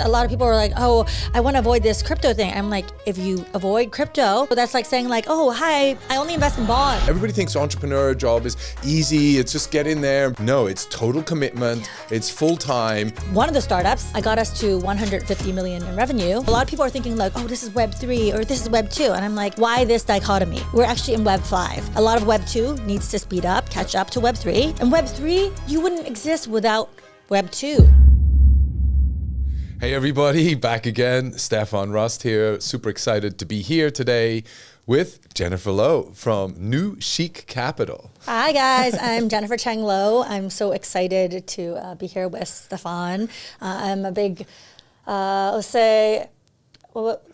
a lot of people are like, oh, I want to avoid this crypto thing. I'm like, if you avoid crypto, that's like saying like, oh, hi, I only invest in bonds. Everybody thinks entrepreneur job is easy. It's just get in there. No, it's total commitment. It's full time. One of the startups, I got us to 150 million in revenue. A lot of people are thinking like, oh, this is Web 3 or this is Web 2. And I'm like, why this dichotomy? We're actually in Web 5. A lot of Web 2 needs to speed up, catch up to Web 3. And Web 3, you wouldn't exist without Web 2. Hey everybody, back again. Stefan Rust here. Super excited to be here today with Jennifer Lo from NewChic Capital. Hi guys, I'm Jennifer Cheng Lo. I'm so excited to be here with Stefan. I'm a big, let's say,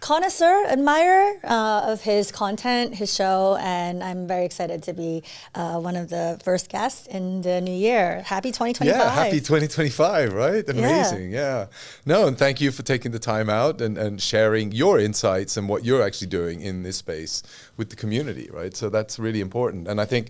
connoisseur, admirer of his content, his show, and I'm very excited to be one of the first guests in the new year. Happy 2025. Yeah, happy 2025, right? Amazing, yeah. No, and thank you for taking the time out and sharing your insights and what you're actually doing in this space with the community, right? So that's really important. And I think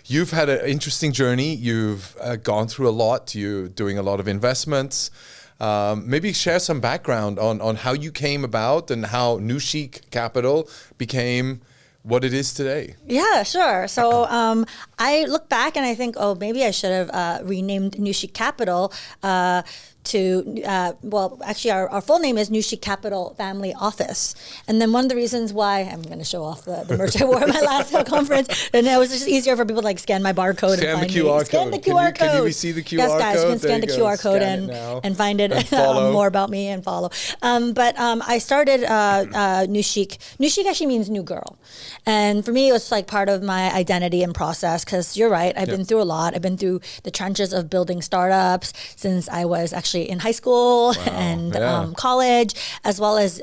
you've had an interesting journey. You've gone through a lot. You're doing a lot of investments. Maybe share some background on how you came about and how NewChic Capital became what it is today. Yeah, sure. So I look back and I think, oh, maybe I should have renamed NewChic Capital well, actually our full name is NewChic Capital Family Office. And then one of the reasons why, I'm going to show off the merch I wore at my last conference, and it was just easier for people to like scan my barcode and find me. Scan the QR code. Can you see the QR code? Yes, guys, you can scan the QR code and find it more about me and follow. But I started NewChic. NewChic actually means new girl. And for me, it was like part of my identity and process because you're right, I've been through a lot. I've been through the trenches of building startups since I was actually in high school and college, as well as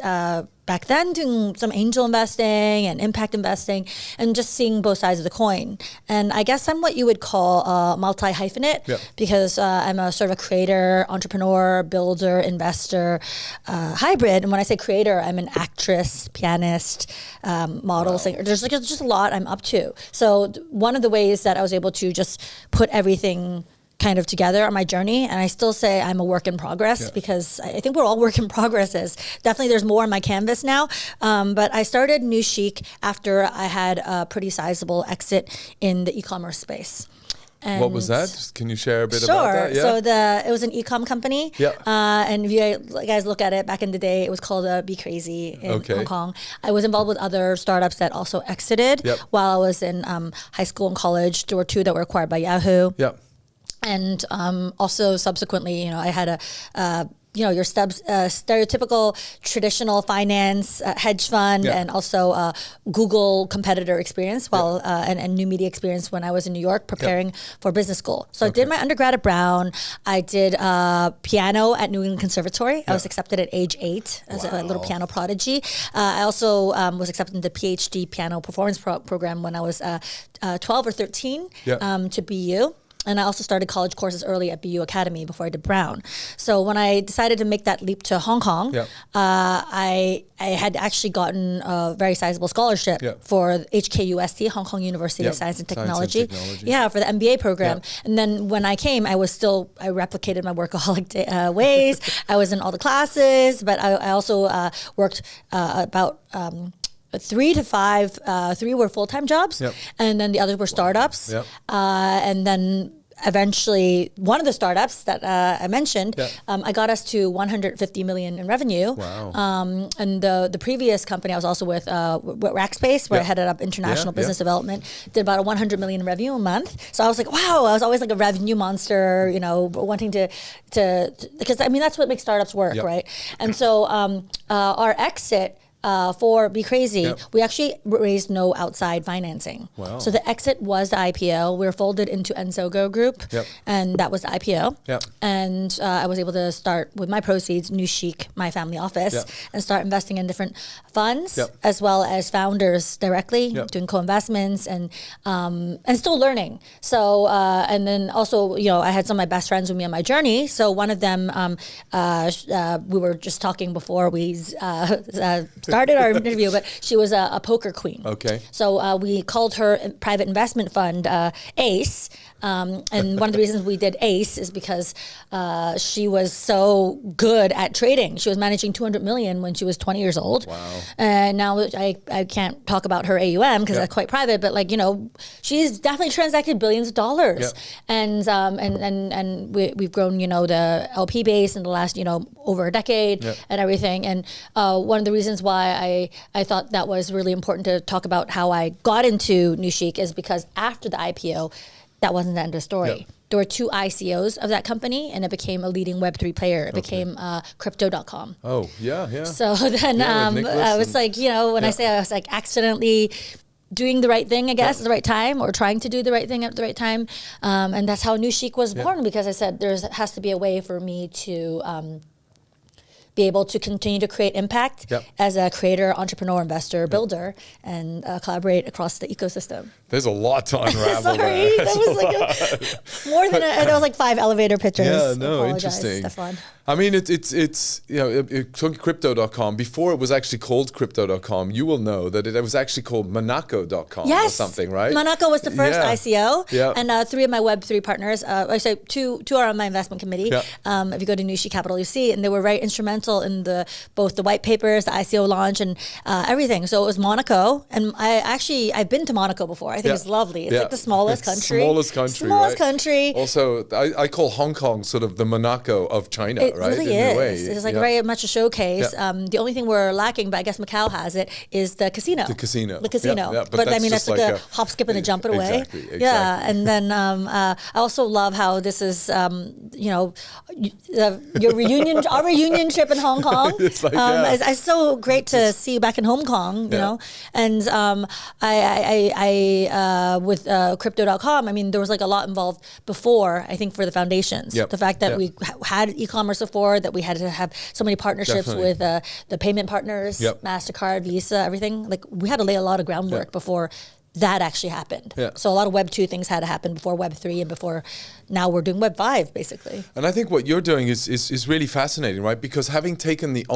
back then doing some angel investing and impact investing and just seeing both sides of the coin. And I guess I'm what you would call multi-hyphenate because I'm a sort of a creator, entrepreneur, builder, investor, hybrid. And when I say creator, I'm an actress, pianist, model, singer. There's just a lot I'm up to. So one of the ways that I was able to just put everything kind of together on my journey, and I still say I'm a work in progress because I think we're all work in progresses. Definitely there's more on my canvas now, but I started NewChic after I had a pretty sizable exit in the e-commerce space. And what was that? Can you share a bit about that? Yeah. So it was an e-com company. Yeah. And if you guys look at it, back in the day, it was called Be Crazy in Hong Kong. I was involved with other startups that also exited while I was in high school and college. There were two that were acquired by Yahoo. Yeah. And also subsequently, I had your stereotypical traditional finance hedge fund and also Google competitor experience and new media experience when I was in New York preparing for business school. So I did my undergrad at Brown. I did piano at New England Conservatory. I was accepted at age 8 as a little piano prodigy. I also was accepted into the PhD piano performance program when I was 12 or 13 to BU. And I also started college courses early at BU Academy before I did Brown. So when I decided to make that leap to Hong Kong, I had actually gotten a very sizable scholarship for HKUST, Hong Kong University of Science and Technology. Yeah, for the MBA program. And then when I came, I replicated my workaholic ways. I was in all the classes, but I also worked about 3 to 5, 3 were full-time jobs, and then the others were startups. And then eventually, one of the startups that I mentioned, I got us to 150 million in revenue. Wow. And the previous company I was also with Rackspace, where I headed up international business development, did about 100 million in revenue a month. So I was like, wow, I was always like a revenue monster, wanting to because I mean, that's what makes startups work, right? And so our exit for Be Crazy, we actually raised no outside financing. Wow. So the exit was the IPO. We were folded into Ensogo Group, and that was the IPO. And I was able to start with my proceeds, NewChic, my family office, and start investing in different funds as well as founders directly, doing co-investments and still learning. So and then also, I had some of my best friends with me on my journey. So one of them, we were just talking before we started our interview, but she was a poker queen. Okay. So we called her private investment fund ACE And one of the reasons we did ACE is because she was so good at trading. She was managing 200 million when she was 20 years old. Wow. And now I can't talk about her AUM because that's quite private, but like, you know, she's definitely transacted billions of dollars. Yep. And we've grown, you know, the LP base in the last, you know, over a decade and everything. And one of the reasons why I thought that was really important to talk about how I got into NewChic is because after the IPO, that wasn't the end of the story. Yep. There were 2 ICOs of that company, and it became a leading Web3 player. It became Crypto.com. Oh, yeah. So then I was like, you know, when I say I was like accidentally doing the right thing, I guess, at the right time, or trying to do the right thing at the right time. And that's how NewChic was born, because I said there has to be a way for me to be able to continue to create impact as a creator, entrepreneur, investor, builder, and collaborate across the ecosystem. There's a lot to unravel. Sorry, there. that was like more than that was like 5 elevator pictures. Yeah, no, interesting. Stefan. I mean, it's you know, Crypto.com, before it was actually called Crypto.com, you will know that it was actually called Monaco.com or something, right? Monaco was the first ICO. Yeah. And 3 of my Web3 partners, I say two are on my investment committee. Yeah. If you go to NewChic Capital, you see, and they were very instrumental in both the white papers, the ICO launch, and everything. So it was Monaco. And I've been to Monaco before. I think it's lovely. It's like the smallest country. Smallest country. Also, I call Hong Kong sort of the Monaco of China, right? It really is. It's like very much a showcase. The only thing we're lacking, but I guess Macau has it, is the casino. The casino. But I mean, that's like a hop, skip, and a jump away. Exactly. Yeah. And then I also love how this is, you know, our reunion trip in Hong Kong. It's like, it's so great to see you back in Hong Kong, you know. And I with Crypto.com, I mean, there was like a lot involved before, I think, for the foundations. The fact that we had e-commerce before, that we had to have so many partnerships with the payment partners, MasterCard, Visa, everything. Like, we had to lay a lot of groundwork before that actually happened. So a lot of Web 2 things had to happen before Web 3 and before now we're doing Web 5, basically. And I think what you're doing is really fascinating, right? Because having taken the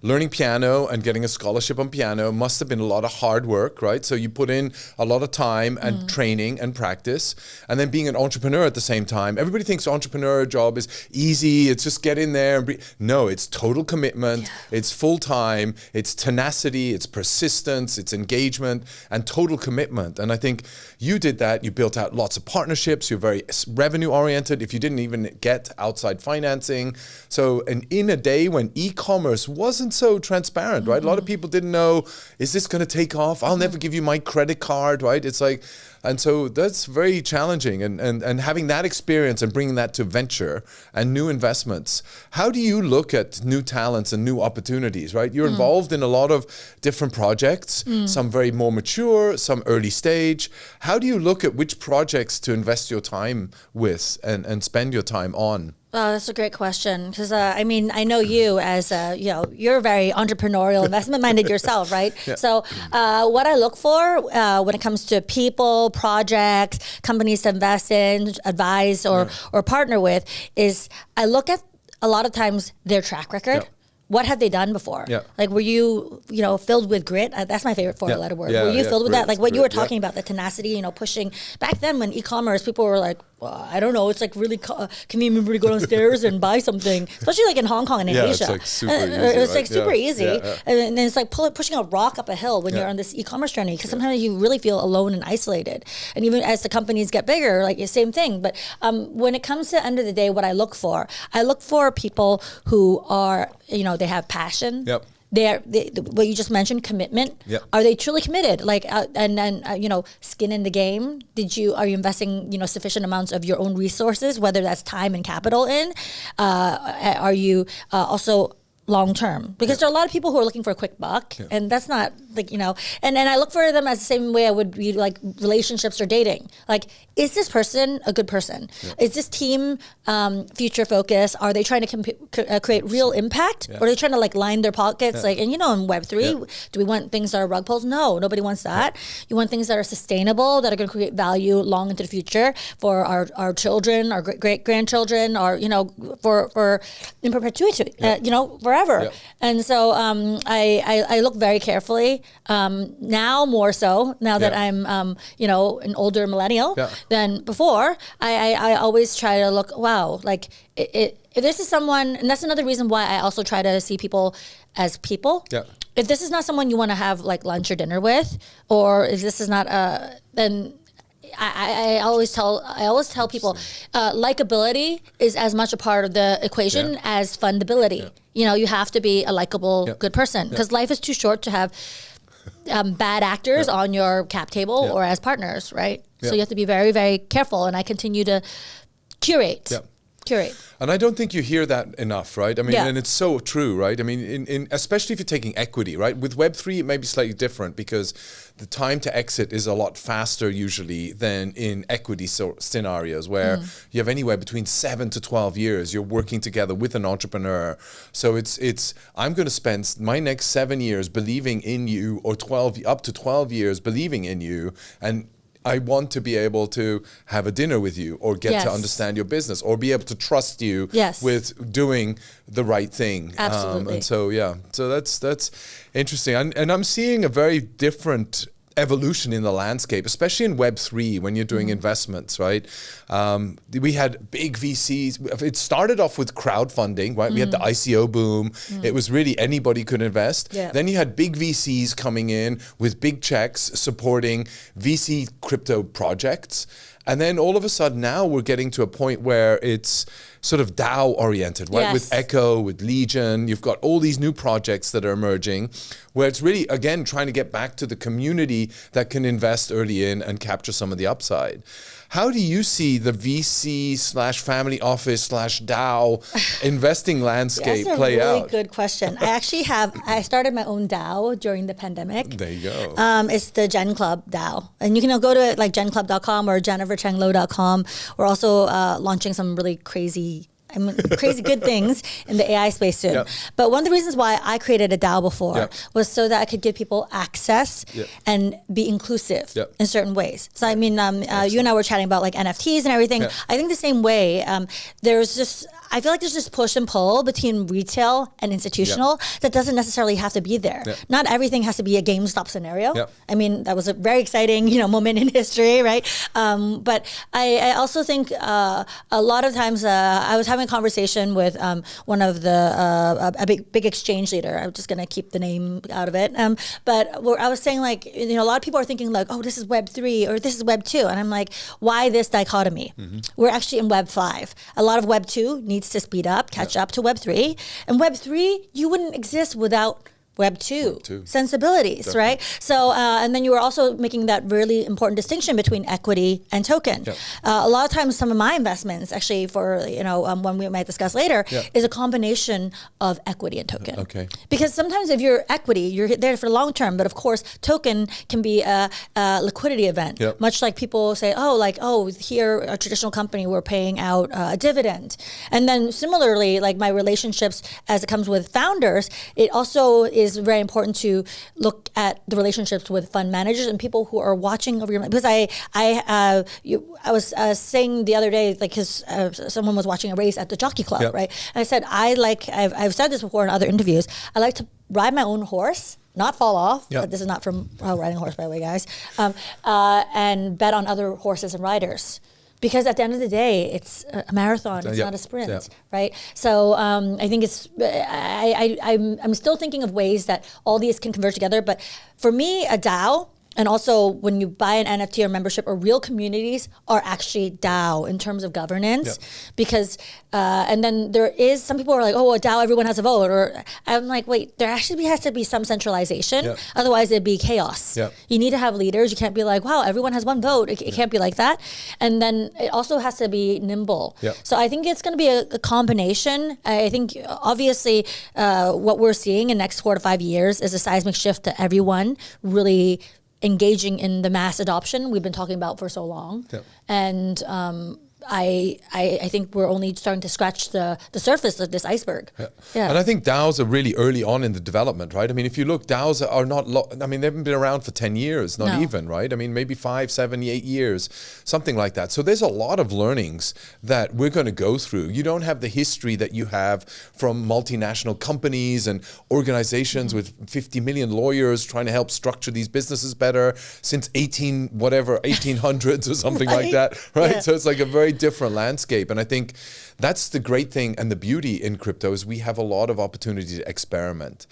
learning piano and getting a scholarship on piano must have been a lot of hard work, right? So you put in a lot of time and training and practice, and then being an entrepreneur at the same time. Everybody thinks entrepreneur job is easy. It's just get in there. No, it's total commitment. It's full time. It's tenacity. It's persistence. It's engagement and total commitment. And I think you did that. You built out lots of partnerships. You're very revenue oriented if you didn't even get outside financing. So, and in a day when e-commerce wasn't so transparent, right? A lot of people didn't know, is this going to take off? I'll never give you my credit card, right? It's like, and so that's very challenging. And having that experience and bringing that to venture and new investments, how do you look at new talents and new opportunities, right? You're involved in a lot of different projects, some very more mature, some early stage. How do you look at which projects to invest your time with and spend your time on? Oh, that's a great question, because I mean, I know you as you're very entrepreneurial, investment-minded yourself, right? So what I look for when it comes to people, projects, companies to invest in, advise, or partner with, is I look at a lot of times their track record. What have they done before? Like, were you filled with grit? That's my favorite 4-letter word. Were you filled with that? Like what you were talking about, the tenacity, pushing. Back then when e-commerce, people were like, well, I don't know, it's like really convenient to go downstairs and buy something, especially like in Hong Kong and in Asia. It's like super easy, it was like super easy. And then it's like pushing a rock up a hill when you're on this e-commerce journey, because sometimes you really feel alone and isolated. And even as the companies get bigger, like the same thing. But when it comes to the end of the day, what I look for people who are, they have passion. What you just mentioned, commitment. Are they truly committed? Like, skin in the game. Are you investing, sufficient amounts of your own resources, whether that's time and capital in? Are you also long term? Because there are a lot of people who are looking for a quick buck, and that's not like, and I look for them as the same way I would be like relationships or dating. Like, is this person a good person? Is this team future focused? Are they trying to create real impact? Or are they trying to like line their pockets? Like, and in Web3, do we want things that are rug pulls? No, nobody wants that. You want things that are sustainable, that are going to create value long into the future for our children, our great grandchildren, or for in perpetuity, forever. And so I look very carefully now more so, now that I'm, an older millennial than before, I always try to look, wow, like if this is someone, and that's another reason why I also try to see people as people. Yeah. If this is not someone you want to have like lunch or dinner with, or if this is not then I always tell people likability is as much a part of the equation as fundability. Yeah. You have to be a likable, good person, because life is too short to have bad actors on your cap table or as partners, right? So you have to be very, very careful. And I continue to curate. And I don't think you hear that enough, right? I mean, and it's so true, right? I mean, in especially if you're taking equity, right? With Web3, it may be slightly different because the time to exit is a lot faster usually than in equity scenarios where you have anywhere between 7 to 12 years. You're working together with an entrepreneur. So it's I'm going to spend my next 7 years believing in you, or up to 12 years believing in you, and I want to be able to have a dinner with you, or get to understand your business, or be able to trust you with doing the right thing. Absolutely. And so that's interesting. And I'm seeing a very different evolution in the landscape, especially in Web3 when you're doing investments, right? We had big VCs. It started off with crowdfunding, right? We had the ICO boom. It was really anybody could invest. Yeah. Then you had big VCs coming in with big checks supporting VC crypto projects. And then all of a sudden now we're getting to a point where it's sort of DAO oriented, right? Yes. With Echo, with Legion, you've got all these new projects that are emerging where it's really, again, trying to get back to the community that can invest early in and capture some of the upside. How do you see the VC/family office/DAO investing landscape play out? That's a really good question. I started my own DAO during the pandemic. There you go. It's the Gen Club DAO. And you can go to like genclub.com or jenniferchenglo.com. We're also launching some really crazy good things in the AI space soon. Yep. But one of the reasons why I created a DAO before was so that I could give people access and be inclusive in certain ways. So I mean, you and I were chatting about like NFTs and everything. I think the same way, I feel like there's this push and pull between retail and institutional that doesn't necessarily have to be there. Not everything has to be a GameStop scenario. I mean, that was a very exciting, moment in history, right? But I also think a lot of times I was having a conversation with one of a big exchange leader. I'm just going to keep the name out of it. But where I was saying like, a lot of people are thinking like, oh, this is Web3 or this is Web2. And I'm like, why this dichotomy? We're actually in Web5. A lot of Web2 needs to speed up, catch up to Web3. And Web3, you wouldn't exist without Web2 sensibilities, definitely. Right? So, and then you were also making that really important distinction between equity and token. A lot of times, some of my investments, actually, for one we might discuss later, is a combination of equity and token. Okay. Because sometimes, if you're equity, you're there for long term. But of course, token can be a liquidity event. Much like people say, here a traditional company, we're paying out a dividend, and then similarly, like my relationships as it comes with founders, it also is very important to look at the relationships with fund managers and people who are watching over your because I was saying the other day, like, because someone was watching a race at the Jockey Club, right? And I said I've said this before in other interviews. I like to ride my own horse, not fall off. But this is not from riding a horse, by the way, guys. And bet on other horses and riders. Because at the end of the day, it's a marathon. It's not a sprint, right? So I think I'm still thinking of ways that all these can converge together. But for me, a DAO, and also when you buy an NFT or membership, or real communities are actually DAO in terms of governance. Because, and then there is, some people are like, oh, a DAO, everyone has a vote. Or I'm like, wait, there actually has to be some centralization. Otherwise it'd be chaos. You need to have leaders. You can't be like, wow, everyone has one vote. It can't be like that. And then it also has to be nimble. So I think it's going to be a combination. I think obviously what we're seeing in the next 4 to 5 years is a seismic shift to everyone really engaging in the mass adoption we've been talking about for so long. And I think we're only starting to scratch the surface of this iceberg. Yeah. And I think DAOs are really early on in the development, right? I mean, if you look, DAOs are not, I mean, they haven't been around for 10 years, not even, right? I mean, maybe 5, 7, 8 years, something like that. So there's a lot of learnings that we're going to go through. You don't have the history that you have from multinational companies and organizations with 50 million lawyers trying to help structure these businesses better since 1800s or something like that, right? Yeah. So it's like a very different landscape. And I think that's the great thing and the beauty in crypto is we have a lot of opportunity to experiment.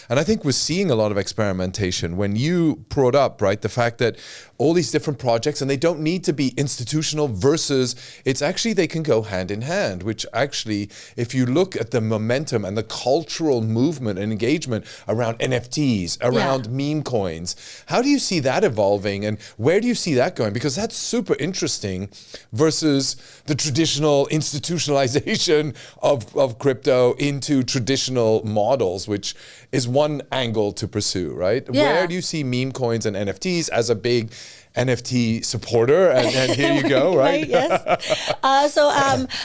And I think we're seeing a lot of experimentation. When you brought up, right, the fact that all these different projects, and they don't need to be institutional versus, it's actually, they can go hand in hand, which actually, if you look at the momentum and the cultural movement and engagement around NFTs, around meme coins, how do you see that evolving and where do you see that going? Because that's super interesting versus the traditional institutionalization of crypto into traditional models, which is one angle to pursue, right? Yeah. Where do you see meme coins and NFTs as a big NFT supporter, and here you go, right? Yes.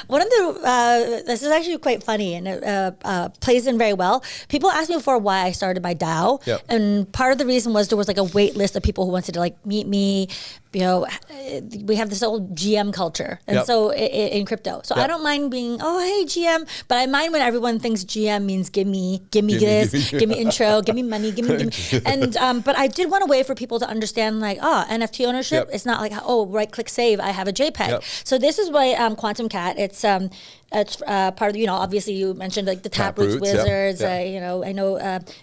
One of the, this is actually quite funny, and it plays in very well. People asked me before why I started my DAO, and part of the reason was there was like a wait list of people who wanted to like meet me. You know, we have this old GM culture, and so in crypto. So I don't mind being, oh hey GM, but I mind when everyone thinks GM means give me this, give me intro, give me money, give me. And but I did want a way for people to understand like, NFT ownership. It's not like, oh, right click save, I have a JPEG. So this is why Quantum Cat. It's part of, you know, obviously you mentioned like the Taproots Wizards, you know, I know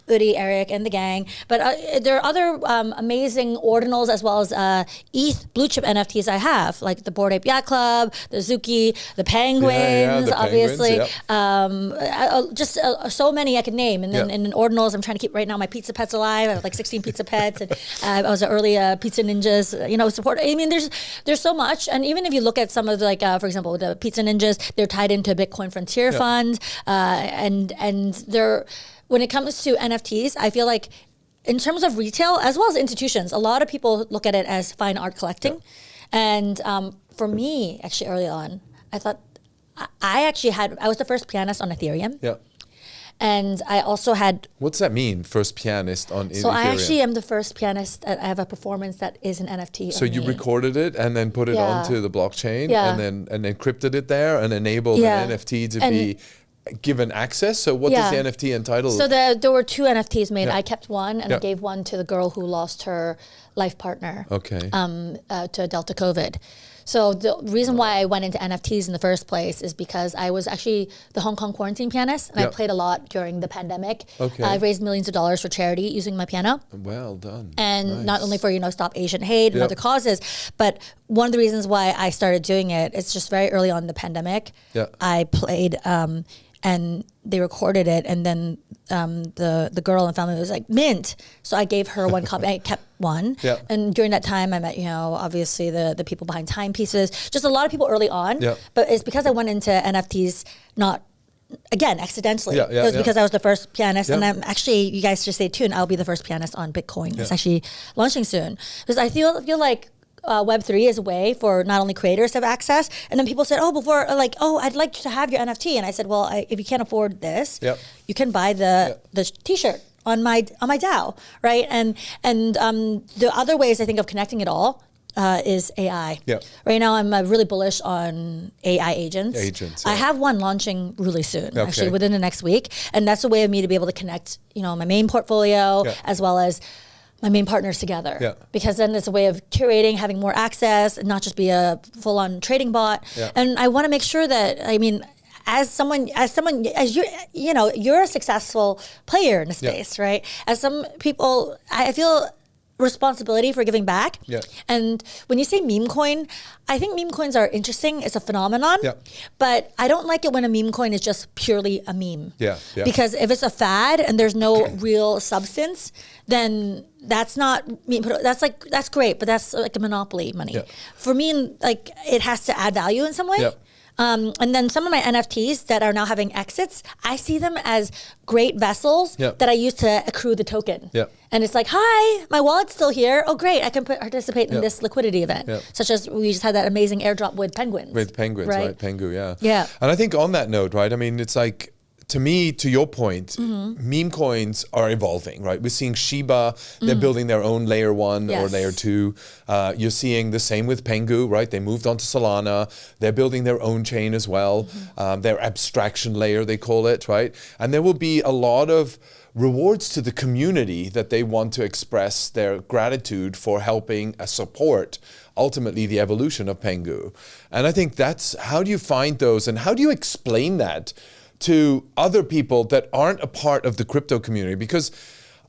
Udi, Eric, and the gang, but there are other amazing ordinals as well as ETH blue chip NFTs I have, like the Bored Ape Yacht Club, the Zuki, the Penguins, the obviously, Penguins, so many I could name, and then in ordinals I'm trying to keep right now my Pizza Pets alive. I have like 16 Pizza Pets, and I was an early Pizza Ninjas, you know, support. I mean, there's so much, and even if you look at some of the, like for example the Pizza Ninjas, they're tied into Bitcoin Frontier Fund, and they're, when it comes to NFTs, I feel like in terms of retail as well as institutions, a lot of people look at it as fine art collecting, and for me, actually early on, I thought I was the first pianist on Ethereum. And I also had... What's that mean, first pianist on Ethereum? So I actually am the first pianist. I have a performance that is an NFT. So you recorded it and then put it onto the blockchain and then encrypted it there and enabled an NFT to be given access. So what does the NFT entitle? So there were 2 NFTs made. I kept one and I gave one to the girl who lost her life partner to Delta COVID. So the reason why I went into NFTs in the first place is because I was actually the Hong Kong quarantine pianist, and I played a lot during the pandemic. I raised millions of dollars for charity using my piano. Well done. And not only for, you know, Stop Asian Hate and other causes, but one of the reasons why I started doing it, it's just very early on in the pandemic. I played and they recorded it, and then the girl and family was like, mint. So I gave her one copy. I kept one. And during that time, I met, you know, obviously the people behind timepieces, just a lot of people early on. But it's because I went into NFTs not, again, accidentally. It was because I was the first pianist, and I'm actually, you guys just stay tuned, I'll be the first pianist on Bitcoin. It's actually launching soon. Because I feel like Web3 is a way for not only creators to have access, and then people said, I'd like to have your NFT, and I said, well, if you can't afford this, you can buy the T-shirt on my DAO, right? And the other ways I think of connecting it all is AI. Right now, I'm really bullish on AI agents. I have one launching really soon, actually within the next week, and that's a way of me to be able to connect, you know, my main portfolio as well as my main partners together, because then it's a way of curating, having more access, and not just be a full-on trading bot. And I want to make sure that, I mean, as you know, you're a successful player in the space, right? As some people, I feel responsibility for giving back. And when you say meme coin, I think meme coins are interesting. It's a phenomenon, but I don't like it when a meme coin is just purely a meme. Because if it's a fad and there's no real substance, then that's not meme. That's great, but that's like a monopoly money. For me, like, it has to add value in some way. And then some of my NFTs that are now having exits, I see them as great vessels that I use to accrue the token. And it's like, hi, my wallet's still here. Oh, great. I can participate in this liquidity event, such as we just had that amazing airdrop with penguins. With penguins, right? Pengu, Yeah. And I think on that note, right, I mean, it's like, to me, to your point, meme coins are evolving, right? We're seeing Shiba, they're building their own layer 1 or layer 2. You're seeing the same with Pengu, right? They moved on to Solana. They're building their own chain as well. Their abstraction layer, they call it, right? And there will be a lot of rewards to the community that they want to express their gratitude for helping support ultimately the evolution of Pengu. And I think that's, how do you find those and how do you explain that to other people that aren't a part of the crypto community? Because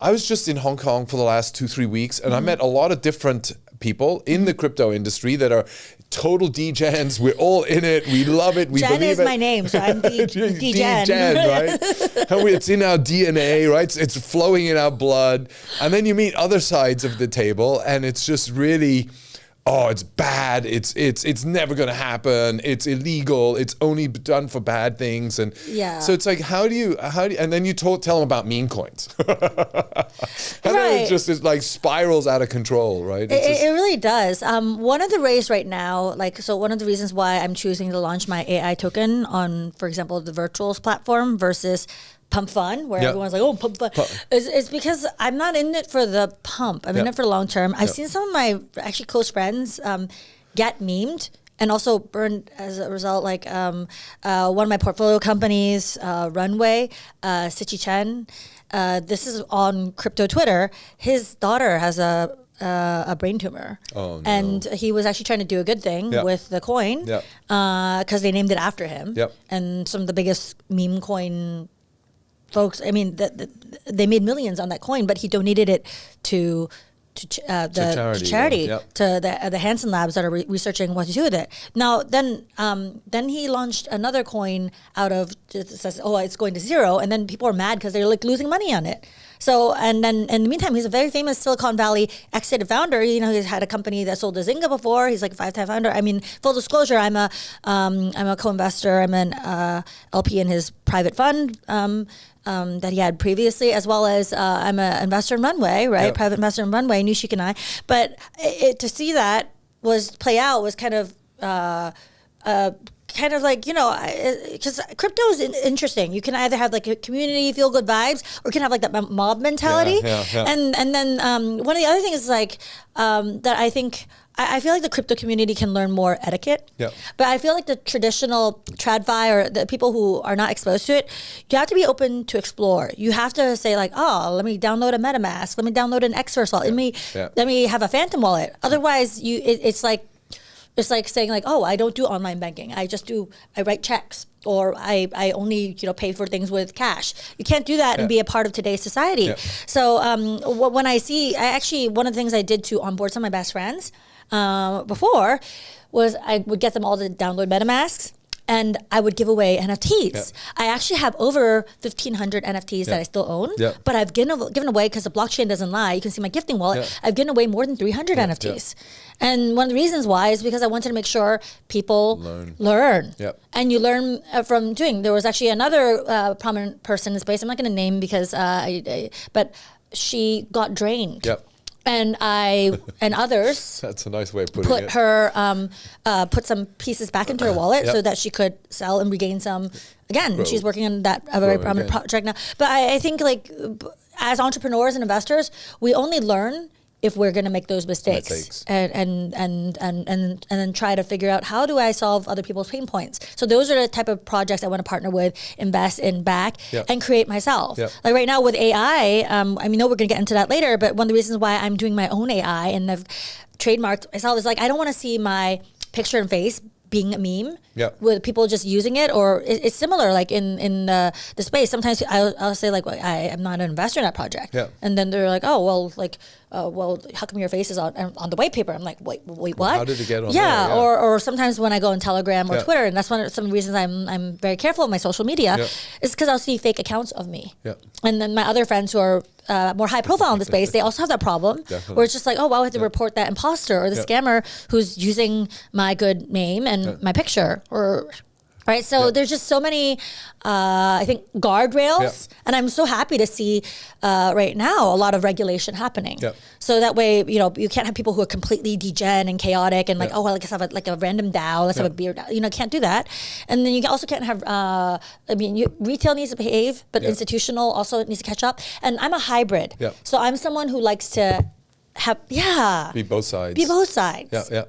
I was just in Hong Kong for the last 2-3 weeks and I met a lot of different people in the crypto industry that are total D-Gens. We're all in it. We love it. We Jen believe is it. my name, so I'm D-Gen. D-Gen, right? And it's in our DNA, right? It's flowing in our blood. And then you meet other sides of the table and it's just really, oh, it's bad. It's never going to happen. It's illegal. It's only done for bad things. And so it's like, how do you, and then you tell them about meme coins. And then it just is like spirals out of control, right? It really does. One of the ways right now, one of the reasons why I'm choosing to launch my AI token on, for example, the Virtuals platform versus Pump Fun, where everyone's like, oh, Pump Fun, is because I'm not in it for the pump. I'm in it for the long term. I've seen some of my actually close friends get memed and also burned as a result. Like one of my portfolio companies, Runway, Sichi Chen, this is on crypto Twitter. His daughter has a brain tumor. Oh, no. And he was actually trying to do a good thing with the coin because they named it after him. And some of the biggest meme coin folks, I mean, they made millions on that coin, but he donated it to charity, to the Hansen Labs that are researching what to do with it. Now, then he launched another coin out of, it says, oh, it's going to zero, and then people are mad because they're like losing money on it. So, and then in the meantime, he's a very famous Silicon Valley exited founder. You know, he's had a company that sold to Zynga before. He's like a 5-time founder. I mean, full disclosure, I'm a co-investor. I'm an LP in his private fund that he had previously, as well as I'm an investor in Runway, right? Private investor in Runway, NewChic and I. But to see that play out was kind of like, you know, because crypto is interesting. You can either have like a community feel good vibes, or you can have like that mob mentality. And then one of the other things is like that I think I feel like the crypto community can learn more etiquette. But I feel like the traditional TradFi or the people who are not exposed to it, you have to be open to explore. You have to say like, oh, let me download a MetaMask, let me download an Xverse wallet, let me have a Phantom wallet. Otherwise, it's like saying like, oh, I don't do online banking. I write checks, or I only, you know, pay for things with cash. You can't do that and be a part of today's society. So when one of the things I did to onboard some of my best friends before was I would get them all to download MetaMasks, and I would give away NFTs. I actually have over 1,500 NFTs that I still own, but I've given away, because the blockchain doesn't lie. You can see my gifting wallet. I've given away more than 300 NFTs. And one of the reasons why is because I wanted to make sure people learn. And you learn from doing. There was actually another prominent person in the space. I'm not going to name because, but she got drained. And I and others that's a nice way of putting it. Put some pieces back into her wallet so that she could sell and regain some. Again, she's working on a very prominent project now. But I think like as entrepreneurs and investors, we only learn if we're going to make those mistakes and then try to figure out, how do I solve other people's pain points? So those are the type of projects I want to partner with, invest in, back, and create myself. Like right now with AI, I know we're going to get into that later, but one of the reasons why I'm doing my own AI and I've trademarked myself is like, I don't want to see my picture and face being a meme with people just using it, or it's similar like in the space. Sometimes I'll say like, well, I'm not an investor in that project, and then they're like, oh well, like well, how come your face is on the white paper? I'm like, wait, what? How did it get on there? Or sometimes when I go on Telegram or Twitter, and that's some of the reasons I'm very careful of my social media, is because I'll see fake accounts of me. And then my other friends who are more high profile in the space, they also have that problem where it's just like, oh, well, I have to report that imposter or the scammer who's using my good name and my picture, or Right, so there's just so many, I think, guardrails, and I'm so happy to see right now a lot of regulation happening. So that way, you can't have people who are completely degen and chaotic and like, oh, well, let's have a random DAO, let's have a beer DAO. Can't do that. And then you also can't have, retail needs to behave, but institutional also needs to catch up. And I'm a hybrid, so I'm someone who likes to be both sides. Yeah.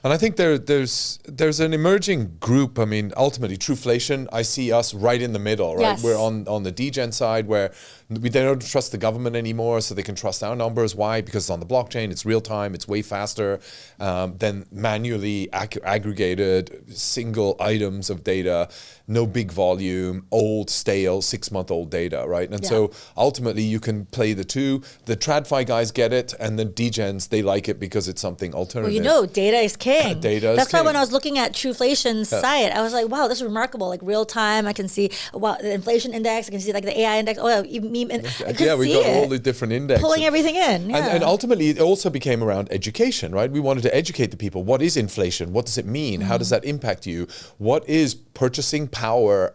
And I think there's an emerging group. I mean, ultimately, Truflation, I see us right in the middle, right? Yes. We're on the degen side where they don't trust the government anymore, so they can trust our numbers. Why? Because it's on the blockchain, it's real time, it's way faster than manually aggregated single items of data, no big volume, old, stale, 6-month-old data, right? And so ultimately, you can play the two. The TradFi guys get it, and the degens, they like it because it's something alternative. Well, data is king. That's why king. when I was looking at Truflation's site, I was like, wow, this is remarkable. Like real time, I can see the inflation index, I can see like the AI index. Oh, we got all the different indexes. Pulling everything in. Yeah. And ultimately, it also became around education, right? We wanted to educate the people. What is inflation? What does it mean? How does that impact you? What is purchasing power?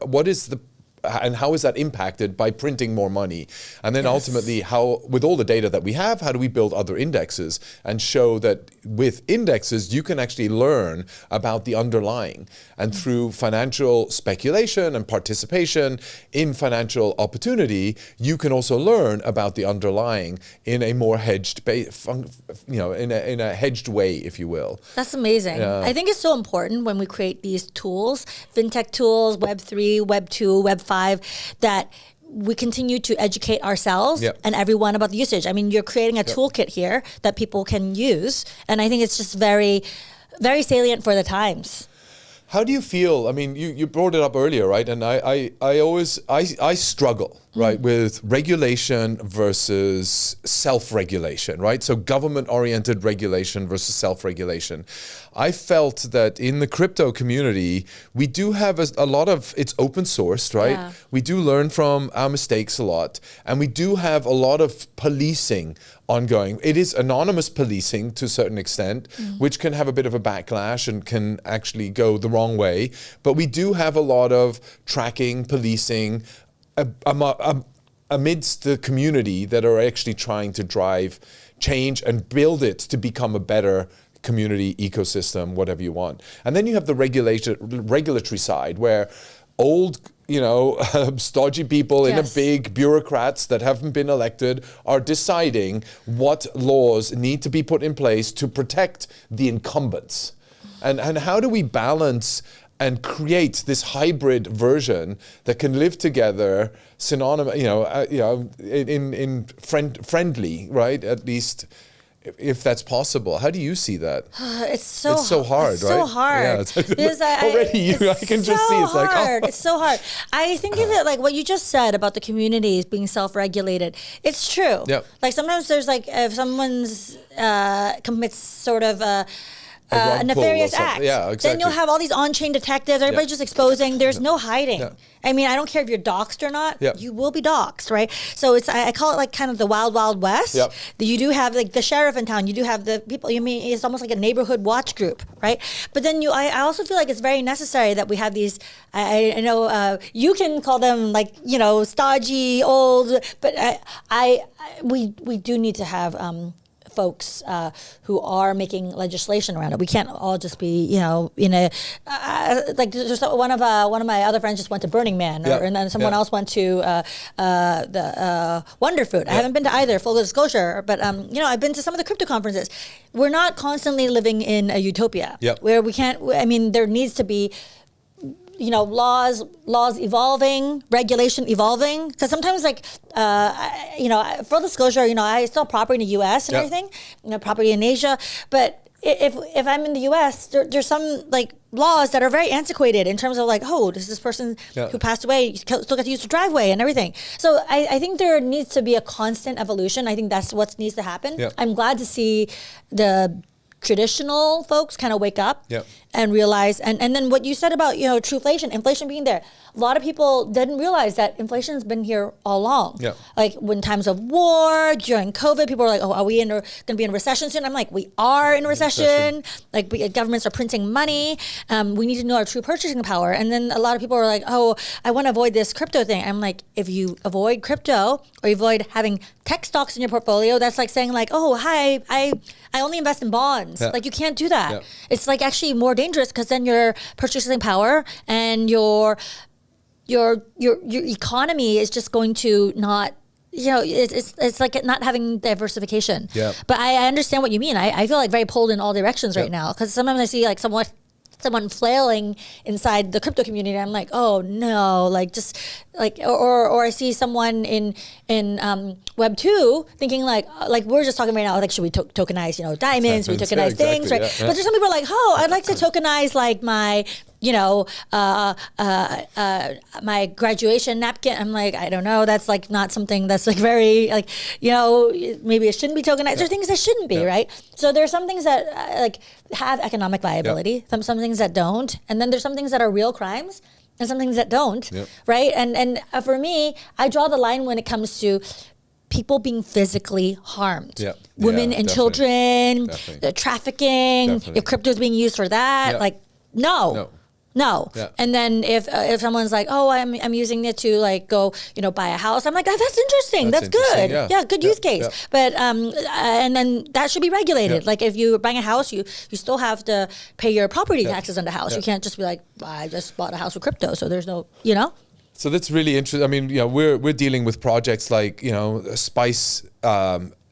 And how is that impacted by printing more money? And then ultimately, how, with all the data that we have, how do we build other indexes and show that with indexes, you can actually learn about the underlying. And through financial speculation and participation in financial opportunity, you can also learn about the underlying in a more hedged, in a hedged way, if you will. That's amazing. I think it's so important when we create these tools, fintech tools, Web3, Web2, Web5, that we continue to educate ourselves and everyone about the usage. I mean, you're creating a toolkit here that people can use, and I think it's just very, very salient for the times. How do you feel? I mean, you brought it up earlier, right? And I always struggle, right, with regulation versus self-regulation, right? So government-oriented regulation versus self-regulation. I felt that in the crypto community, we do have a lot of, it's open sourced, right? Yeah. We do learn from our mistakes a lot, and we do have a lot of policing ongoing. It is anonymous policing to a certain extent, which can have a bit of a backlash and can actually go the wrong way. But we do have a lot of tracking, policing amidst the community that are actually trying to drive change and build it to become a better community ecosystem, whatever you want. And then you have the regulatory side where old, stodgy people in a big bureaucrats that haven't been elected are deciding what laws need to be put in place to protect the incumbents. And how do we balance and create this hybrid version that can live together synonymous, in friendly, right? At least, if that's possible. How do you see that? It's so hard, right? So hard. Yeah, I can just see it's like, oh. It's so hard. I think of it like what you just said about the communities being self-regulated. It's true. Yep. Like sometimes there's like, if someone's commits sort of a nefarious act, then you'll have all these on-chain detectives, everybody just exposing. There's no hiding. Yeah. I mean, I don't care if you're doxxed or not, you will be doxxed, right? So I call it like kind of the wild, wild west. Yep. You do have like the sheriff in town, you do have the people, it's almost like a neighborhood watch group, right? But then I also feel like it's very necessary that we have these, I know you can call them like, stodgy, old, but we do need to have folks who are making legislation around it. We can't all just be, in a like. There's one of my other friends just went to Burning Man, and then someone else went to the Wonder Food. I haven't been to either, full disclosure, but I've been to some of the crypto conferences. We're not constantly living in a utopia where we can't. I mean, there needs to be, laws evolving, regulation evolving. Because sometimes, like, full disclosure, I still have property in the U.S. and everything, property in Asia. But if I'm in the U.S., there's some like laws that are very antiquated in terms of like, oh, does this person who passed away still get to use the driveway and everything? So I think there needs to be a constant evolution. I think that's what needs to happen. I'm glad to see the traditional folks kind of wake up and realize, and then what you said about, Truflation, inflation being there. A lot of people didn't realize that inflation's been here all along. Yeah. Like when times of war, during COVID, people were like, oh, are we going to be in a recession soon? I'm like, we are in a recession. Like governments are printing money. We need to know our true purchasing power. And then a lot of people are like, oh, I want to avoid this crypto thing. I'm like, if you avoid crypto or you avoid having tech stocks in your portfolio, that's like saying like, oh, hi, I only invest in bonds. Yeah. Like you can't do that. Yeah. It's like actually more dangerous because then your purchasing power and your economy is just going to not, it's like not having diversification. Yeah. But I understand what you mean. I feel like very pulled in all directions right now because sometimes I see like someone flailing inside the crypto community. I'm like, oh no, like just like, or I see someone in Web 2 thinking like we're just talking right now, like should we tokenize, diamonds, we tokenize things, right? Yeah. But there's some people like, oh, I'd like to tokenize like my my graduation napkin. I'm like, I don't know. That's like not something that's like very like, maybe it shouldn't be tokenized. Yeah. There's things that shouldn't be, right? So there's some things that like have economic viability, some things that don't. And then there's some things that are real crimes and some things that don't, right? And for me, I draw the line when it comes to people being physically harmed. Yeah. Women and children, trafficking, if crypto is being used for that, like, no. Yeah. And then if someone's like, oh, I'm using it to like go, buy a house, I'm like, that's interesting. That's good. Yeah, good use case. Yeah. But and then that should be regulated. Yeah. Like if you're buying a house, you still have to pay your property taxes on the house. Yeah. You can't just be like, I just bought a house with crypto, so there's no, So that's really interesting. I mean, we're dealing with projects like, Spice,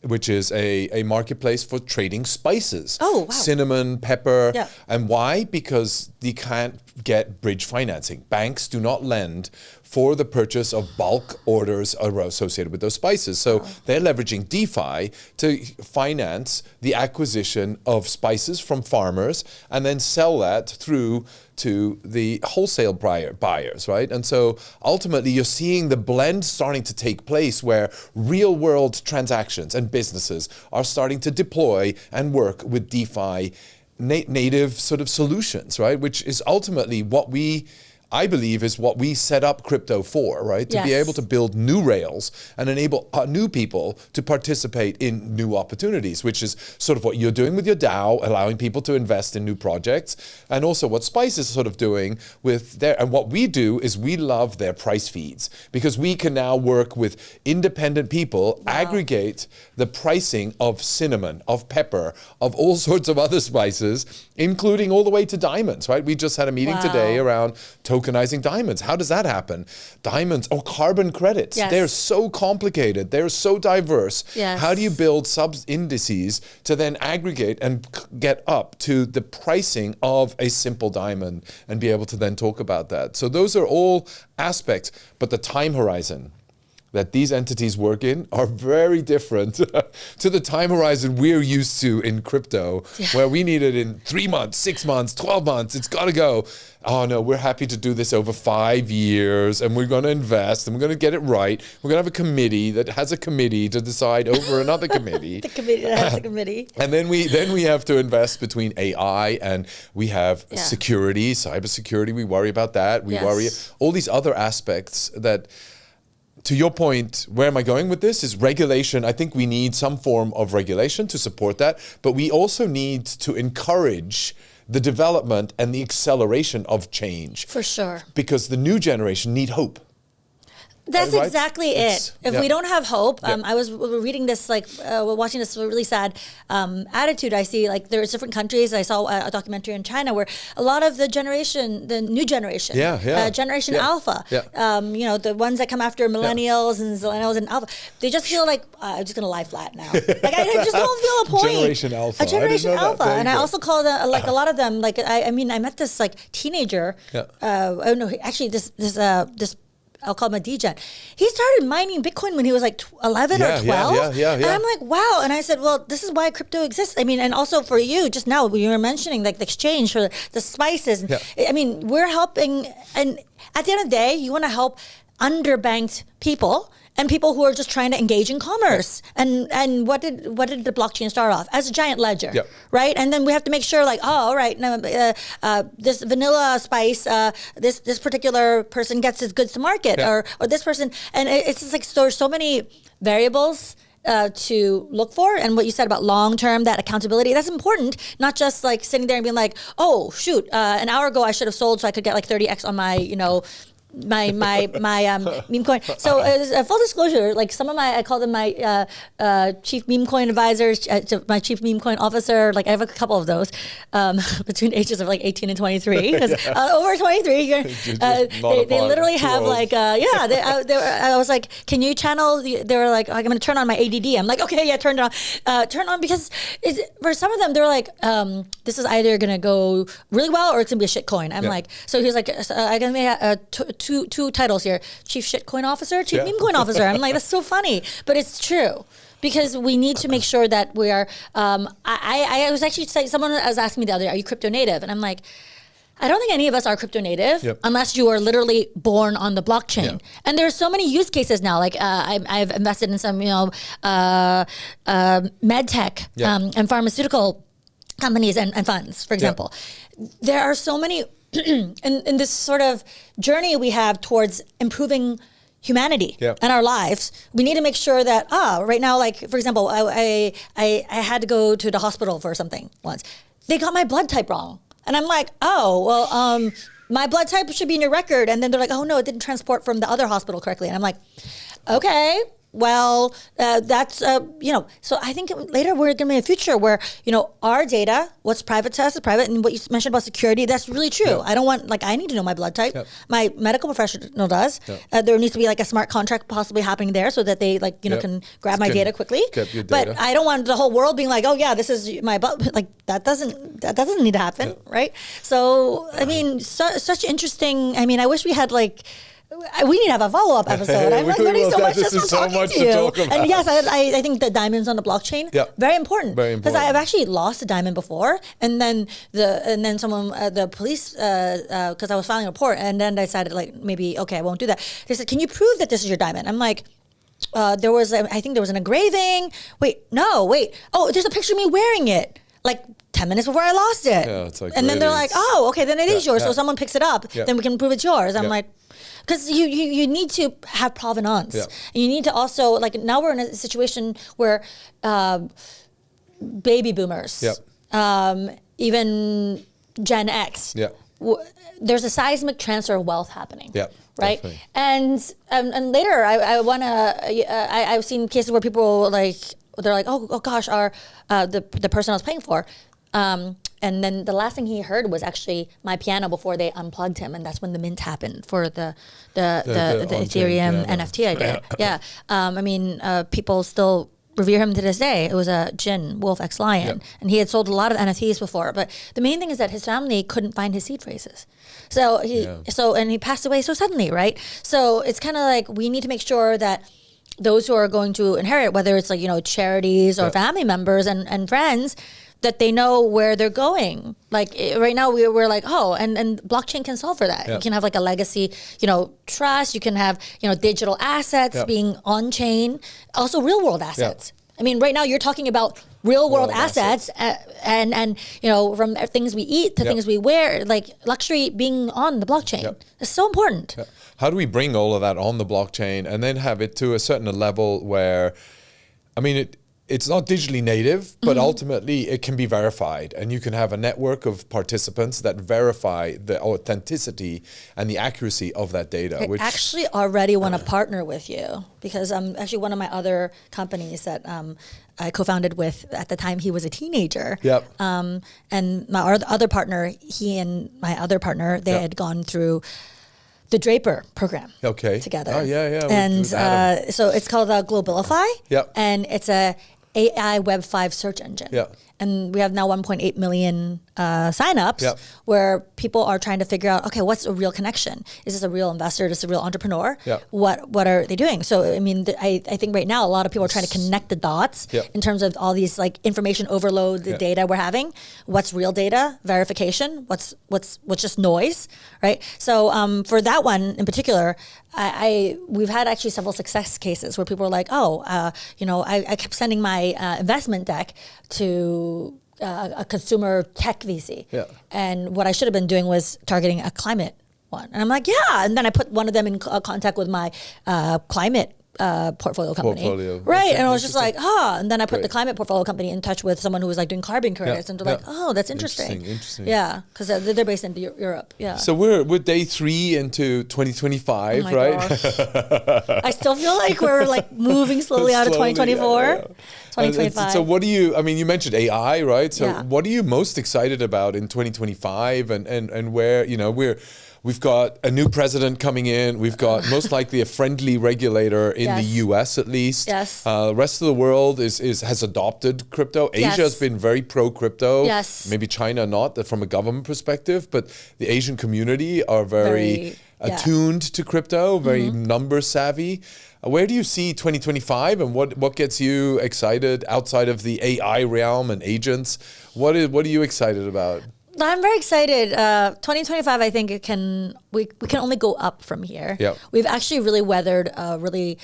which is a marketplace for trading spices. Oh, wow. Cinnamon, pepper. Yeah. And why? Because you can't get bridge financing. Banks do not lend for the purchase of bulk orders associated with those spices. So they're leveraging DeFi to finance the acquisition of spices from farmers and then sell that through to the wholesale buyers, right? And so ultimately you're seeing the blend starting to take place where real world transactions and businesses are starting to deploy and work with DeFi native sort of solutions, right? Which is ultimately what I believe is what we set up crypto for, right? To be able to build new rails and enable new people to participate in new opportunities, which is sort of what you're doing with your DAO, allowing people to invest in new projects, and also what Spice is sort of doing with and what we do is we love their price feeds because we can now work with independent people, aggregate the pricing of cinnamon, of pepper, of all sorts of other spices, including all the way to diamonds, right? We just had a meeting today around tokenizing diamonds. How does that happen? Diamonds or carbon credits. Yes. They're so complicated. They're so diverse. Yes. How do you build sub-indices to then aggregate and get up to the pricing of a simple diamond and be able to then talk about that? So those are all aspects, but the time horizon that these entities work in are very different to the time horizon we're used to in crypto, where we need it in 3 months, 6 months, 12 months, it's gotta go. Oh no, we're happy to do this over 5 years and we're gonna invest and we're gonna get it right. We're gonna have a committee that has a committee to decide over another committee. The committee that has a committee. And then we have to invest between AI and we have security, cybersecurity, we worry about that. We worry all these other aspects that, to your point, where am I going with this? Is regulation. I think we need some form of regulation to support that, but we also need to encourage the development and the acceleration of change. For sure. Because the new generation need hope. That's right? Exactly it. If we don't have hope, I was reading this, watching this really sad attitude. I see, there's different countries. I saw a documentary in China where a lot of the new generation, Generation Alpha, the ones that come after millennials and zillennials and alpha, they just feel like, I'm just going to lie flat now. I just don't feel a point. Generation Alpha. A Generation Alpha. And I also call them, a lot of them, I met this, teenager. Oh, no, actually, this I'll call him a degen. He started mining Bitcoin when he was 11 or 12. And I'm like, wow. And I said, well, this is why crypto exists. I mean, and also for you, just now, you were mentioning the exchange for the spices. I mean, we're helping. And at the end of the day, you want to help underbanked people and people who are just trying to engage in commerce. And what did the blockchain start off as? A giant ledger, right? And then we have to make sure, like, oh, all right, now this vanilla spice, this particular person gets his goods to market, or this person, and it's just like there's so many variables to look for. And what you said about long-term, that accountability, that's important. Not just like sitting there and being like, oh, shoot, an hour ago I should have sold so I could get like 30x on my, my meme coin. So full disclosure, like some of I call them my chief meme coin advisors, my chief meme coin officer. Like I have a couple of those between ages of like 18 and 23. Because over 23, they literally have like I was like, can you channel? They were like, I'm going to turn on my ADD. I'm like, okay, yeah, turn it on. Turn on, because for some of them they're like, this is either going to go really well or it's going to be a shit coin. I'm like, so he was like, I'm going to two titles here: chief shitcoin officer, chief meme coin officer. I'm like, that's so funny, but it's true, because we need to make sure that we are. I was actually saying, someone was asking me the other day, are you crypto native? And I'm like, I don't think any of us are crypto native unless you are literally born on the blockchain. And there's so many use cases now. Like I've invested in some, med tech and pharmaceutical companies and funds, for example. There are so many. In this sort of journey we have towards improving humanity and our lives, we need to make sure that right now, like for example, I had to go to the hospital for something once. They got my blood type wrong, and I'm like, oh well, my blood type should be in your record, and then they're like, oh no, it didn't transport from the other hospital correctly, and I'm like, okay. Well, that's, so I think later we're going to be in a future where, our data, what's private to us is private. And what you mentioned about security, that's really true. I don't want, I need to know my blood type. My medical professional does. There needs to be like a smart contract possibly happening there so that they can grab my data quickly. But I don't want the whole world being like, oh yeah, this is my blood. Like that doesn't need to happen, right? So, I mean, such interesting, I wish we had we need to have a follow-up episode. I'm learning so much just from talking to you. And yes, I think the diamonds on the blockchain, very important. Because I've actually lost a diamond before, and then someone, the police, because I was filing a report, and then I decided maybe, okay, I won't do that. They said, can you prove that this is your diamond? I'm like, I think there was an engraving. Oh, there's a picture of me wearing it. 10 minutes before I lost it. And then they're like, oh, okay, then it is yours. So someone picks it up, then we can prove it's yours. I'm like, because you need to have provenance. And you need to also, now we're in a situation where baby boomers, even Gen X, there's a seismic transfer of wealth happening. Right. Definitely. And later I've seen cases where people they're like, oh gosh, the person I was paying for. And then the last thing he heard was actually my piano before they unplugged him, and that's when the mint happened for the Ethereum NFT I did. People still revere him to this day. It was a Jin, Wolf X Lion, and he had sold a lot of NFTs before. But the main thing is that his family couldn't find his seed phrases. So he passed away so suddenly, right? So it's kind of like we need to make sure that those who are going to inherit, whether it's charities or family members and friends, that they know where they're going. Right now we're like, and blockchain can solve for that. You can have a legacy, trust. You can have, digital assets being on chain, also real world assets. Right now you're talking about real world assets and from things we eat to things we wear, luxury being on the blockchain. It's so important. How do we bring all of that on the blockchain and then have it to a certain level where, it's not digitally native, but ultimately it can be verified, and you can have a network of participants that verify the authenticity and the accuracy of that data. I actually already want to partner with you, because actually one of my other companies that I co-founded with at the time he was a teenager. And my other partner, he and my other partner, they had gone through the Draper program together. And so it's called Globalify. And it's a AI Web 5 search engine. and we have now 1.8 million signups where people are trying to figure out, okay, what's a real connection? Is this a real investor? Is this a real entrepreneur? What are they doing? So, I mean, I think right now a lot of people are trying to connect the dots in terms of all these like information overload, the data we're having. What's real data? Verification? What's just noise, right? So for that one in particular, we've had actually several success cases where people are like, I kept sending my investment deck to a consumer tech VC. And what I should have been doing was targeting a climate one. And I'm like, and then I put one of them in contact with my climate portfolio company. Right. Okay, and I was just like, and then I put the climate portfolio company in touch with someone who was like doing carbon credits, and they're like, oh, that's interesting. Yeah, because they're based in Europe. Yeah. So we're day 3 into 2025, right? I still feel like we're like moving slowly out of 2024. 2025. So what do you, I mean, you mentioned AI, right? So what are you most excited about in 2025 and where, we've got a new president coming in. We've got most likely a friendly regulator in the US at least. The rest of the world has adopted crypto. Asia has been very pro crypto. Maybe China not from a government perspective, but the Asian community are very attuned to crypto, very number savvy. Where do you see 2025 and what gets you excited outside of the AI realm and agents? What are you excited about? I'm very excited. 2025, I think we can only go up from here. We've actually really weathered a really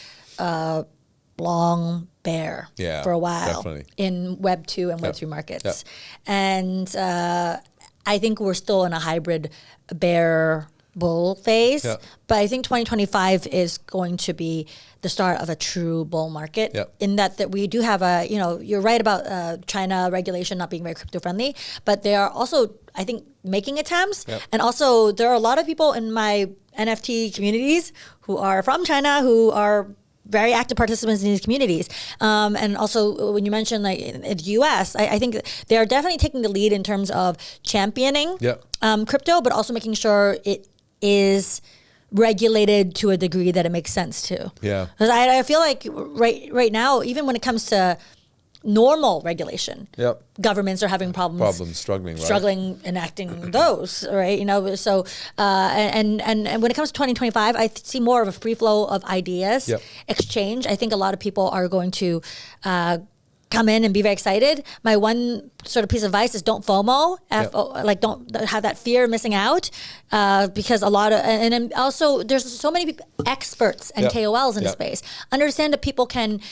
long bear for a while in Web 2 and Web 3 markets. And I think we're still in a hybrid bear bull phase, but I think 2025 is going to be the start of a true bull market in that we do have you're right about China regulation not being very crypto friendly, but they are also, I think, making attempts. And also there are a lot of people in my NFT communities who are from China who are very active participants in these communities. And also when you mentioned like in the US, I think they are definitely taking the lead in terms of championing crypto, but also making sure it is regulated to a degree that it makes sense too. Because I feel like right now, even when it comes to normal regulation, governments are having struggling enacting those, right? So and when it comes to 2025, I see more of a free flow of ideas, exchange. I think a lot of people are going to come in and be very excited. My one sort of piece of advice is don't FOMO, like don't have that fear of missing out, because a lot of, and then also there's so many people, experts and KOLs in the space. Understand that people can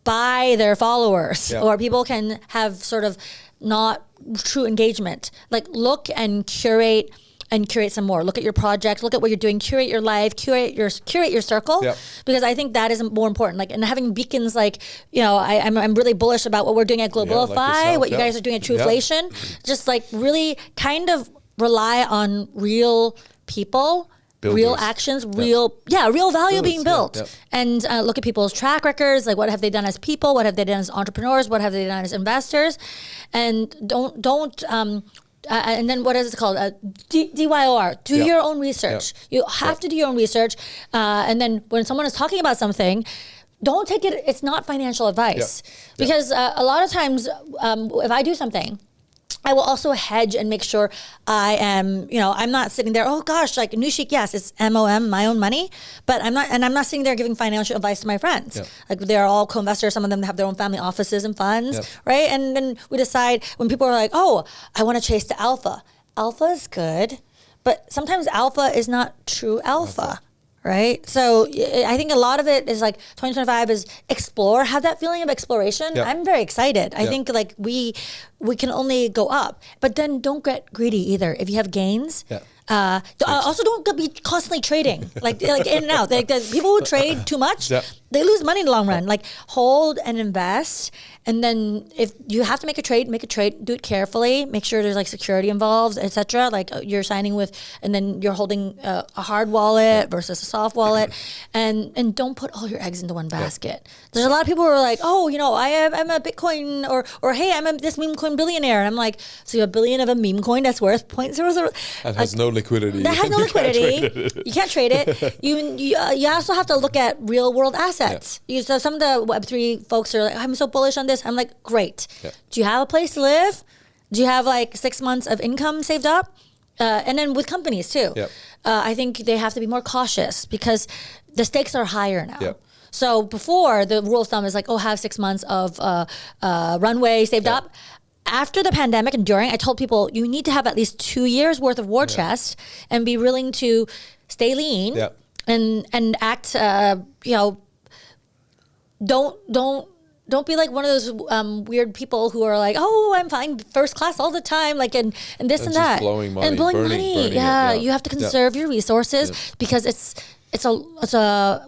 buy their followers or people can have sort of not true engagement. Like look and curate some more. Look at your projects, look at what you're doing, curate your life, curate your circle, because I think that is more important. Like, and having beacons like, I'm really bullish about what we're doing at Globalify, what you guys are doing at Truflation, just like really kind of rely on real people, real actions, real value being built. And look at people's track records, like what have they done as people, what have they done as entrepreneurs, what have they done as investors, and don't and then what is it called? DYOR. Do your own research. You have to do your own research. And then when someone is talking about something, don't take it. It's not financial advice, because a lot of times, if I do something, I will also hedge and make sure I am, I'm not sitting there, oh gosh, like NewChic, yes, it's MOM, my own money, but I'm not sitting there giving financial advice to my friends. Like they're all co-investors, some of them have their own family offices and funds, right? And then we decide when people are like, oh, I want to chase the alpha. Alpha is good, but sometimes alpha is not true alpha. Right? So I think a lot of it is like 2025 is explore, have that feeling of exploration. I'm very excited. I think like we can only go up, but then don't get greedy either. If you have gains, also don't be constantly trading, like in and out. Like the people who trade too much, they lose money in the long run. Like hold and invest. And then if you have to make a trade, do it carefully, make sure there's like security involved, etc. Like you're signing with, and then you're holding a hard wallet versus a soft wallet, and don't put all your eggs into one basket. There's a lot of people who are like, oh, I'm a Bitcoin or hey, I'm this meme coin billionaire. And I'm like, so you have $1 billion of a meme coin that's worth 0.00. That has no liquidity. That has no liquidity. You can't trade it. You also have to look at real world assets. So some of the Web3 folks are like, I'm so bullish on this. I'm like, great. Yeah. Do you have a place to live? Do you have like 6 months of income saved up? And then with companies too. Yep. I think they have to be more cautious because the stakes are higher now. Yep. So before, the rule of thumb is like, have 6 months of runway saved up. After the pandemic and during, I told people you need to have at least 2 years worth of war chest and be willing to stay lean and act. Don't be like one of those weird people who are like, oh, I'm flying first class all the time, like and this and that, blowing money, and blowing money. You have to conserve your resources because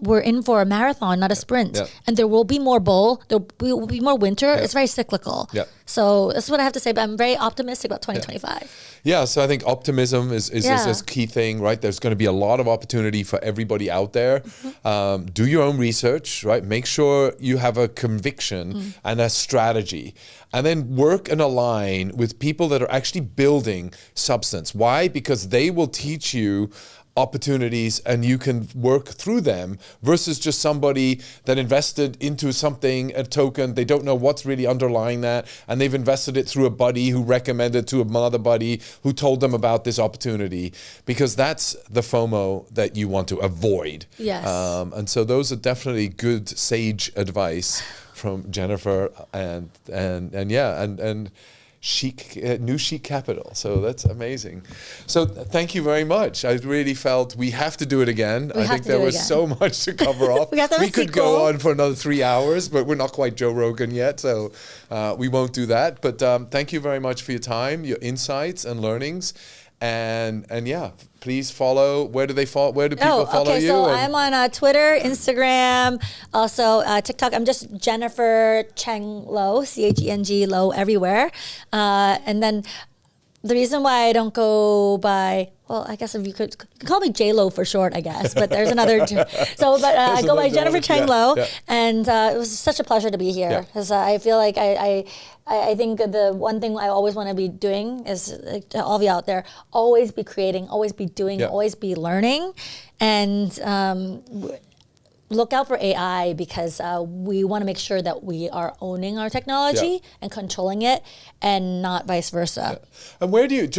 we're in for a marathon, not a sprint, and there will be more there will be more winter. It's very cyclical. So that's what I have to say. But I'm very optimistic about 2025. Yeah, so I think optimism is a key thing, right? There's going to be a lot of opportunity for everybody out there. Mm-hmm. Do your own research, right? Make sure you have a conviction and a strategy. And then work and align with people that are actually building substance. Why? Because they will teach you opportunities and you can work through them versus just somebody that invested into something, a token, they don't know what's really underlying that, and they've invested it through a buddy who recommended to another buddy who told them about this opportunity, because that's the FOMO that you want to avoid. Yes. And so those are definitely good sage advice from Jennifer and NewChic Capital. So that's amazing. So thank you very much. I really felt we have to do it again. I think there was so much to cover off. we could go on for another 3 hours, but we're not quite Joe Rogan yet, so we won't do that. But thank you very much for your time, your insights and learnings. And please follow. Where do people follow you? So I'm on Twitter, Instagram, also TikTok. I'm just Jennifer Cheng Lo, Cheng Lo everywhere. And then the reason why I don't go by, well, I guess if you could call me J-Lo for short, I guess, but there's another. I go by Jennifer Cheng Lo, and it was such a pleasure to be here because I feel like I think the one thing I always want to be doing is, like, to all of you out there, always be creating, always be doing, always be learning, and look out for AI because we want to make sure that we are owning our technology and controlling it, and not vice versa. And where do you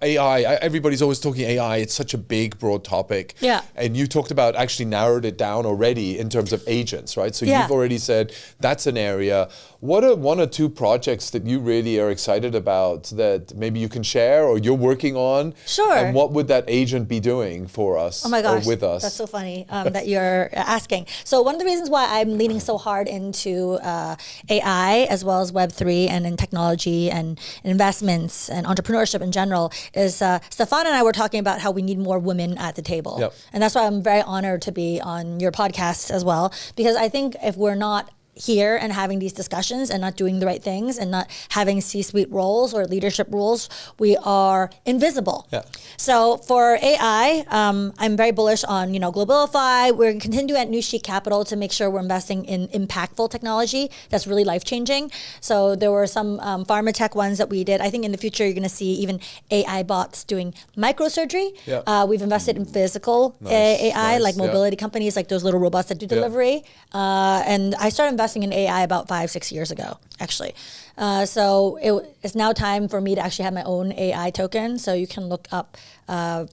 AI, everybody's always talking AI. It's such a big, broad topic. Yeah. And you talked about actually narrowed it down already in terms of agents, right? So you've already said that's an area. What are 1 or 2 projects that you really are excited about that maybe you can share or you're working on? Sure. And what would that agent be doing for us? Oh my gosh, or with us? That's so funny that you're asking. So one of the reasons why I'm leaning so hard into AI as well as Web3 and in technology and investments and entrepreneurship in general is Stefan and I were talking about how we need more women at the table. Yep. And that's why I'm very honored to be on your podcast as well, because I think if we're not here and having these discussions and not doing the right things and not having C-suite roles or leadership roles, we are invisible. Yeah. So for AI, I'm very bullish on, Globalify. We're going to continue at NewChic Capital to make sure we're investing in impactful technology that's really life-changing. So there were some pharma tech ones that we did. I think in the future, you're going to see even AI bots doing microsurgery. Yeah. We've invested in physical AI, like mobility companies, like those little robots that do delivery. And I started investing in AI about 5-6 years ago, actually. So it's now time for me to actually have my own AI token. So you can look up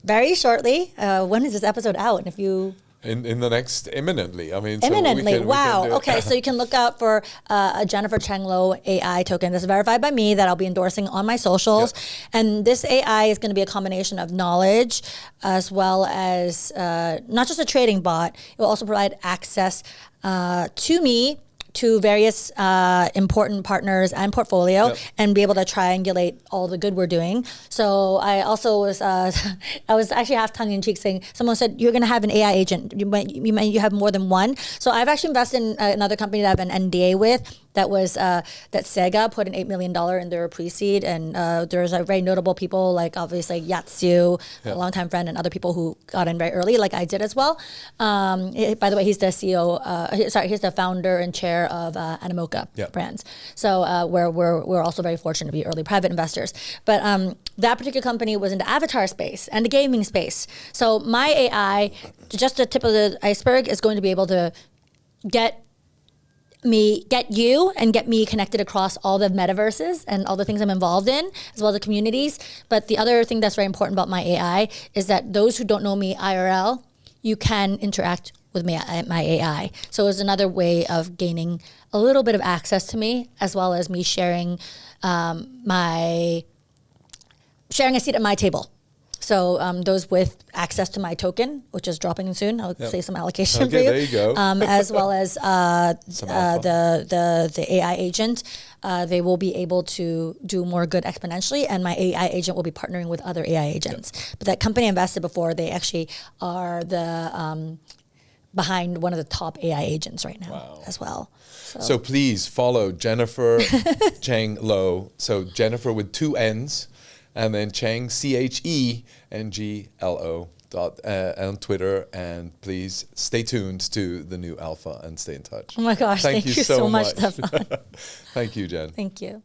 very shortly. When is this episode out? And if you... In the next, imminently. Imminently. Wow. Okay, so you can look out for a Jennifer Cheng Lo AI token that's verified by me that I'll be endorsing on my socials. Yeah. And this AI is going to be a combination of knowledge as well as not just a trading bot. It will also provide access to me, to various important partners and portfolio, and be able to triangulate all the good we're doing. So I also was, I was actually half tongue in cheek saying, someone said, you're going to have an AI agent. You have more than one. So I've actually invested in another company that I have an NDA with that Sega put an $8 million in their pre-seed, and there's very notable people like obviously Yatsu, a longtime friend, and other people who got in very early, like I did as well. By the way, he's the CEO. He's the founder and chair of Animoca Brands. So we're also very fortunate to be early private investors. But that particular company was in the avatar space and the gaming space. So my AI, just the tip of the iceberg, is going to be able to get you and get me connected across all the metaverses and all the things I'm involved in, as well as the communities. But the other thing that's very important about my AI is that those who don't know me IRL, you can interact with my AI. So it's another way of gaining a little bit of access to me, as well as me sharing a seat at my table. So those with access to my token, which is dropping soon, I'll say some allocation for you. There you go. As well as the AI agent, they will be able to do more good exponentially, and my AI agent will be partnering with other AI agents. But that company I invested before, they actually are the behind one of the top AI agents right now as well. So please follow Jennifer Cheng Lo. So Jennifer with 2 N's. And then Cheng, CHENGLO on Twitter. And please stay tuned to the new alpha and stay in touch. Oh my gosh, thank you so much, Stefan. Thank you, Jen. Thank you.